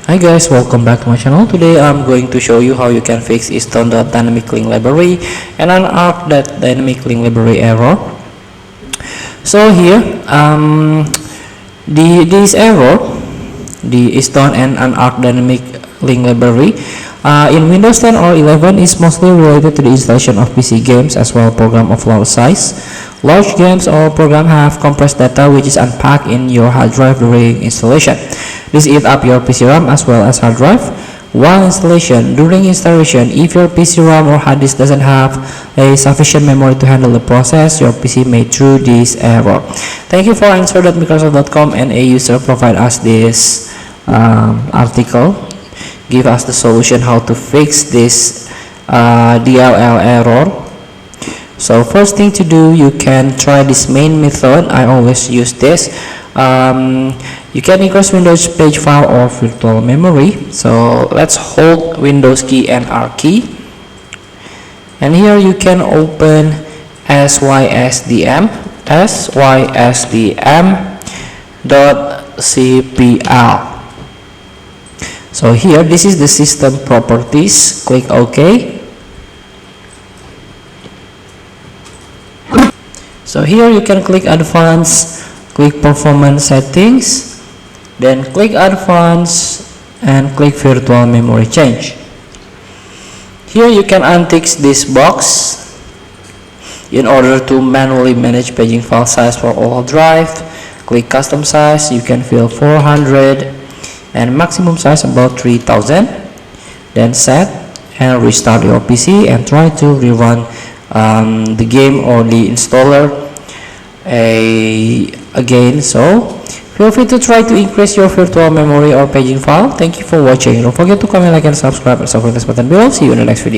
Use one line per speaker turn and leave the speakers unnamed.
Hi guys, welcome back to my channel. Today I'm going to show you how you can fix isdone.dynamic link library and unarc.dynamic link library error. So here, this error, the isdone and unarc dynamic link library in Windows 10 or 11 is mostly related to the installation of PC games as well program of large size. Large games or program have compressed data which is unpacked in your hard drive during installation. This eats up your PC RAM as well as hard drive. While during installation, if your PC RAM or hard disk doesn't have a sufficient memory to handle the process, your PC may throw this error. Thank you for answer.microsoft.com, and a user provide us this article, give us the solution how to fix this DLL error. So first thing to do, you can try this main method. I always use this. You can increase Windows page file or virtual memory. So let's hold Windows key and R key, and here you can open sysdm.cpl. So here, this is the system properties. Click OK. So here you can click advanced, click performance settings, then click advanced and click virtual memory change. Here you can untick this box in order to manually manage paging file size for all drive. Click custom size, you can fill 400 and maximum size about 3000. Then set and restart your PC and try to rerun the game or the installer again. So feel free to try to increase your virtual memory or paging file. Thank you for watching. Don't forget to comment, like, and subscribe, and support this button below. See you in the next video.